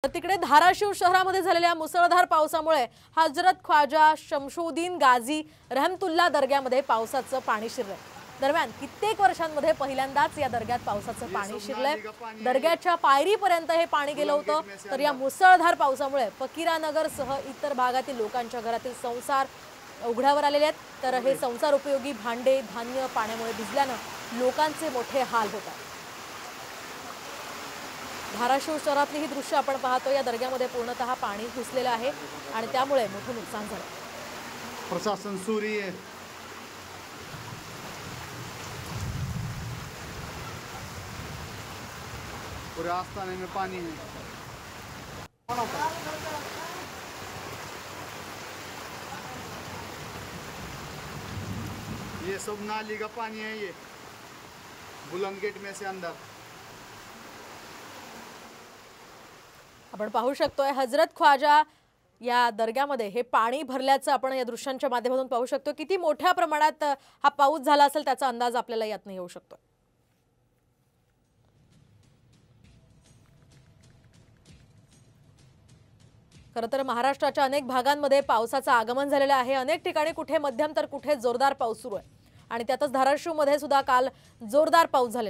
तर तिकडे धाराशिव शहरामध्ये झालेल्या मुसळधार पावसामुळे हजरत ख्वाजा शमशुद्दीन गाझी रहमतुल्ला दर्ग्यामध्ये पावसाचं पाणी शिरलंय। दरम्यान कित्येक वर्षांमध्ये पहिल्यांदाच या दर्ग्यात पावसाचं पाणी शिरलंय। दर्ग्याच्या पायरीपर्यंत हे पाणी गेलं होतं। तर या मुसळधार पावसामुळे फकीरानगरसह इतर भागातील लोकांच्या घरातील संसार उघड्यावर आलेले आहेत। तर हे संसार उपयोगी भांडे धान्य पाण्यामुळे भिजल्यानं लोकांचे मोठे हाल होतात। धाराशिव शहरातली ही दृश्य आपण पाहतो। या दर्ग्यामध्ये पूर्णतः पाणी घुसलेलं आहे आणि त्यामुळे मोठं नुकसान झालं। प्रशासन सूरी है। पूरे आस्थाने में पानी है। ये सब नाली का पानी है। ये बुलंद गेट में से अंदर आपण पाहू शकतोय हजरत ख्वाजा या दर्ग्यामध्ये हे पाणी भरल्याचं आपण या दृश्यांच्या माध्यमातून पाहू शकतो। किती मोठ्या प्रमाणात हा पाऊस झाला असेल त्याचा अंदाज आपल्याला यातनं येऊ शकतो। खरं तर महाराष्ट्राच्या अनेक भागांमध्ये पावसाचं आगमन झालेलं आहे। अनेक ठिकाणी कुठे मध्यम तर कुठे जोरदार पाऊस सुरू आहे आणि त्यातच धाराशिवमध्ये सुद्धा काल जोरदार पाऊस झालेला